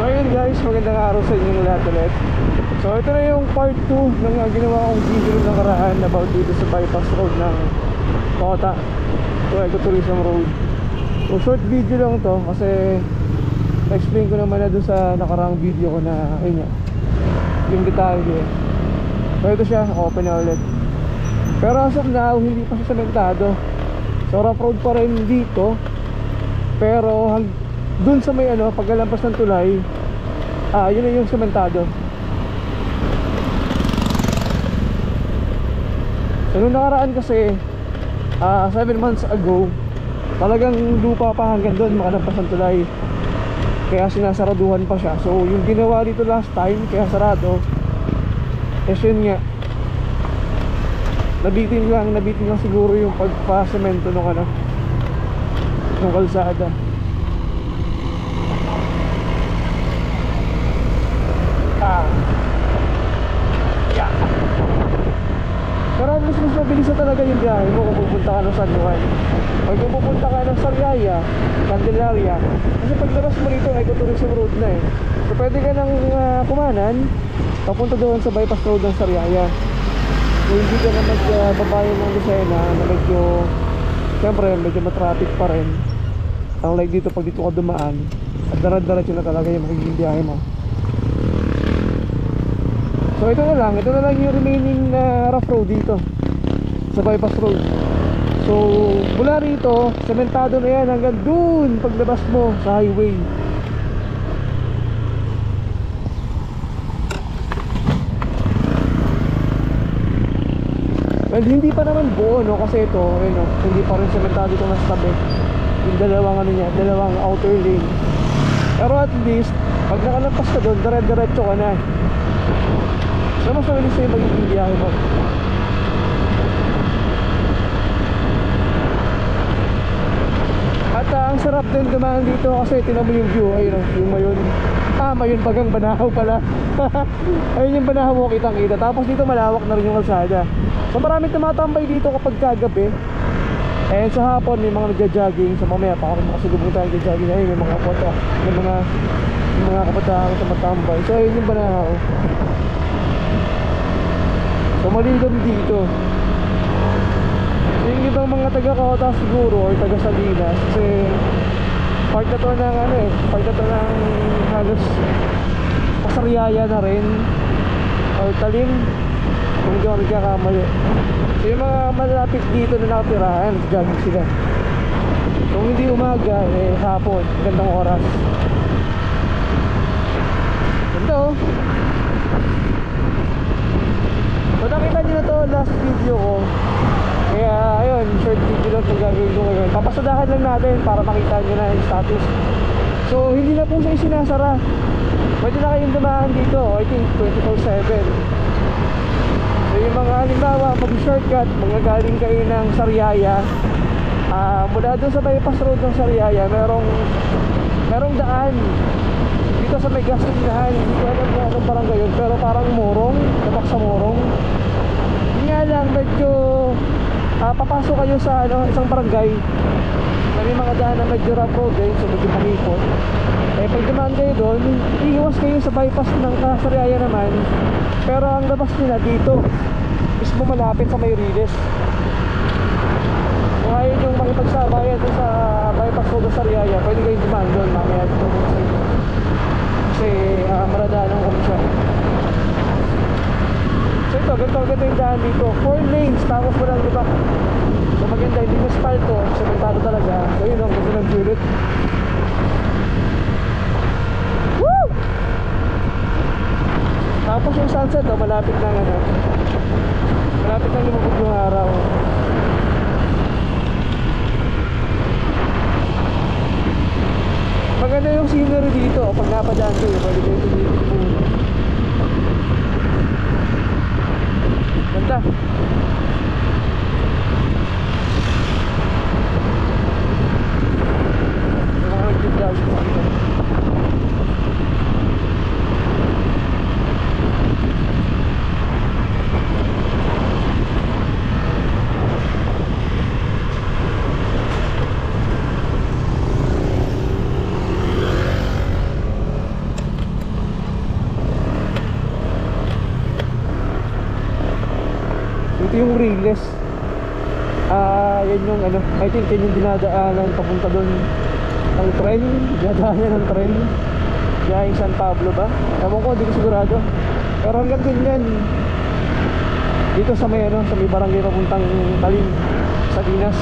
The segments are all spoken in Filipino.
ayun guys, magandang araw sa inyong lahat ulit. So ito na yung part 2 ng ginawa kong video ng nakaraan about dito sa bypass road ng Kota, so Ecotourism Road. So short video lang to kasi na-explain ko naman na doon sa nakaraang video ko na ayun nga, yung detalye. So ito siya, open na ulit. Pero as of now, hindi pa siya sementado. So rough road pa rin dito. Pero dun sa may pagkalampas ng tulay, yun na yung sementado. So nung nakaraan kasi 7 months ago, talagang lupa pa hanggang dun makalampas ng tulay. Kaya sinasaraduhan pa siya. So yung ginawa dito last time, kaya sarado, yun nga, nabitin lang siguro yung pagpa-semento nung nung kalsada. Yeah. Pero at least mas mabilis na talaga yung biyahe mo kung pupunta ka ng San Juan. Pag pupunta ka ng Sariaya, Candelaria, kasi paglabas mo rito Ecotourism Road na so pwede ka nang kumanan papunta doon sa bypass road ng Sariaya. So hindi ka na magbabayan ng Lucena na siyempre medyo matraffic pa rin. Unlike dito, pag dito ka dumaan at darat-darat yun na talaga yung magiging biyahe mo. So ito na lang yung remaining na rough road dito sa bypass road. So mula rito, sementado na yan hanggang dun paglabas mo sa highway. Well, hindi pa naman buo kasi ito, hindi pa rin sementado itong nasa tabi. Yung dalawang outer lane. Pero at least pag nakalampas ka doon, dire-diretso ka na. So mas mabilis na yung magiging biyahe mo. At ang sarap din dumaan dito kasi tinan mo yung view. Ayun yung Mayon. Mayon bagang Banahaw pala. Ayun yung Banahaw mo kitang kita. Tapos dito malawak na rin yung kalsada. So maraming tumatambay dito kapag kagabi. And sa hapon may mga nagja-jogging. So mamaya pa kami makasulubong tayo nagja-jogging. Ayun may mga photo, may mga kabataan tumatambay. So ayun yung Banahaw. So malilim dito. So yung ibang mga taga-Kota siguro or taga-Salinas, kasi part na to ng halos Pasariaya na rin or Talim kung hindi ako nagkakamali. So yung mga malapit dito na nakatirahan, jogging sila. Kung hindi umaga, hapon, gandang oras. Ganda oh. So nakita nyo na to last video ko. Kaya ayun, short video lang itong gagawin ko ngayon. Papasadahan lang natin para makita nyo na yung status. So hindi na po siya isinasara. Pwede na kayong dumaan dito, I think 24/7. So yung mga halimbawa mag-shortcut, mga galing kayo ng Sariaya, mula doon sa bypass road ng Sariaya, merong daan dito sa may gasolinahan. Hindi ko alam kung anong barangay yun, pero parang Morong, tapak sa Morong. Hindi nga lang, medyo papasok kayo sa isang barangay na may mga daan na medyo rough road so medyo pangikot. Pag dumaan kayo doon, iiwas kayo sa bypass ng Sariaya naman, pero ang labas nila dito mismo malapit sa may Riles. Kung ayaw yung makipagsabayan doon sa bypass road ng Sariaya, pwede kayong dumaan doon mamaya dito kasi maradaan ng komisyon. So ito, ganito yung daan dito, 4 lanes tapos walang lubak. So maganda, hindi mo spalto, sementado talaga. So yun, gusto ng bullet. Woo! Tapos yung sunset, malapit na lumubog yung araw. Maganda yung scenery dito pag napadaan kayo, pwede kayo dito. Ganda. Yung mga nagtitawag ko. ito yung railless. Yan yung ano, I think yan yung dinadaanan papunta doon ng tren, dinadaanan ng tren yung San Pablo ba? Ewan ko, hindi ko sigurado. Pero hanggang dun yan, dito sa may ano, sa may barangay papuntang Talim, Salinas.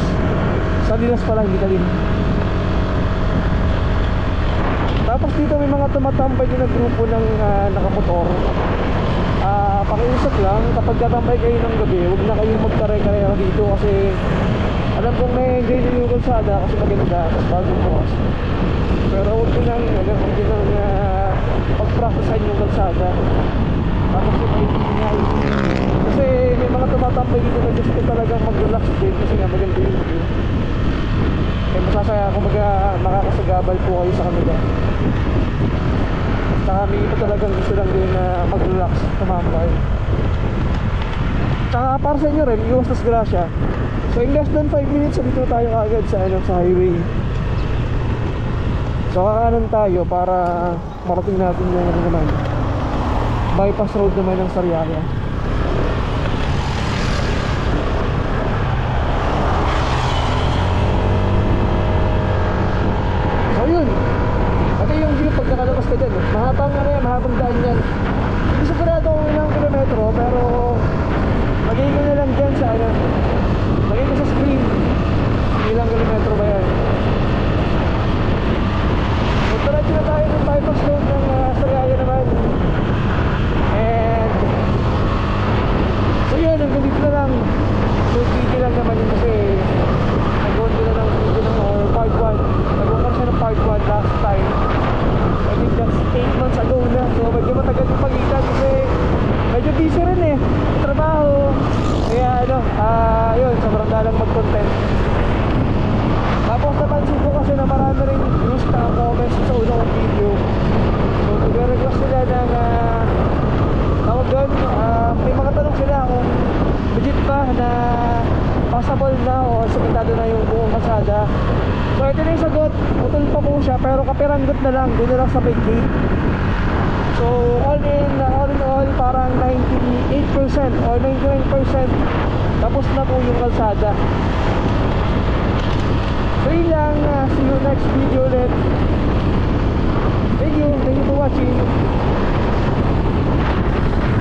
Salinas pala, hindi Talim. Tapos dito may mga tumatambay din na grupo ng nakamotor. Pakiusap lang, kapag katambay kayo ng gabi, huwag na kayong magkare-karera dito kasi alam kong na-enjoy din yung kalsada kasi maganda, tapos bagong bukas. Pero huwag nyo nang pag-practicean yung kalsada. Tapos yung ingay. Kasi may mga tumatambay dito na gusto talagang mag-relax din kasi nga maganda yung view. Kaya masasaya kung makakasagabal po kayo sa kanila. Saka may iba talagang gusto lang din na mag-relax, tumambay. Saka para sa inyo rin, iwas na grasya. So in less than 5 minutes, dito tayo agad sa, sa highway. So kakanan tayo para marating natin yung ano naman, bypass road naman ng Sariaya. So yun, ito yung view pag nakalabas ka dyan. Mahabang ano yan, mahabang daan yan. Hindi sigurado kung ilang kilometro, pero lagay ko na lang dyan sa ano, lagay ko sa screen ilang kilometro ba yan. So diretso na tayo ng bypass road ng Sariaya naman. And so yun, hanggang dito na lang. So video lang naman yun kasi nag-on ko na lang video ng part 1. Nag-on ko siya ng part 1 last time. I think that's 8 months ago na. So medyo matagal yung pagitan kasi medyo busy rin eh, trabaho. Kaya ano, yun, sobrang dalang mag-content. Tapos napansin ko kasi na marami rin views na comments sa unang kong video. So nag-request sila ng tawag doon, may mga tanong sila kung legit ba na passable na o sumitado na yung buong kalsada. So ito na yung sagot, utol pa po siya pero kapiranggot na lang, doon na lang sa may gate. So all in all parang 98% or 99% tapos na po yung kalsada. So yun lang, see you next video ulit. Thank you for watching.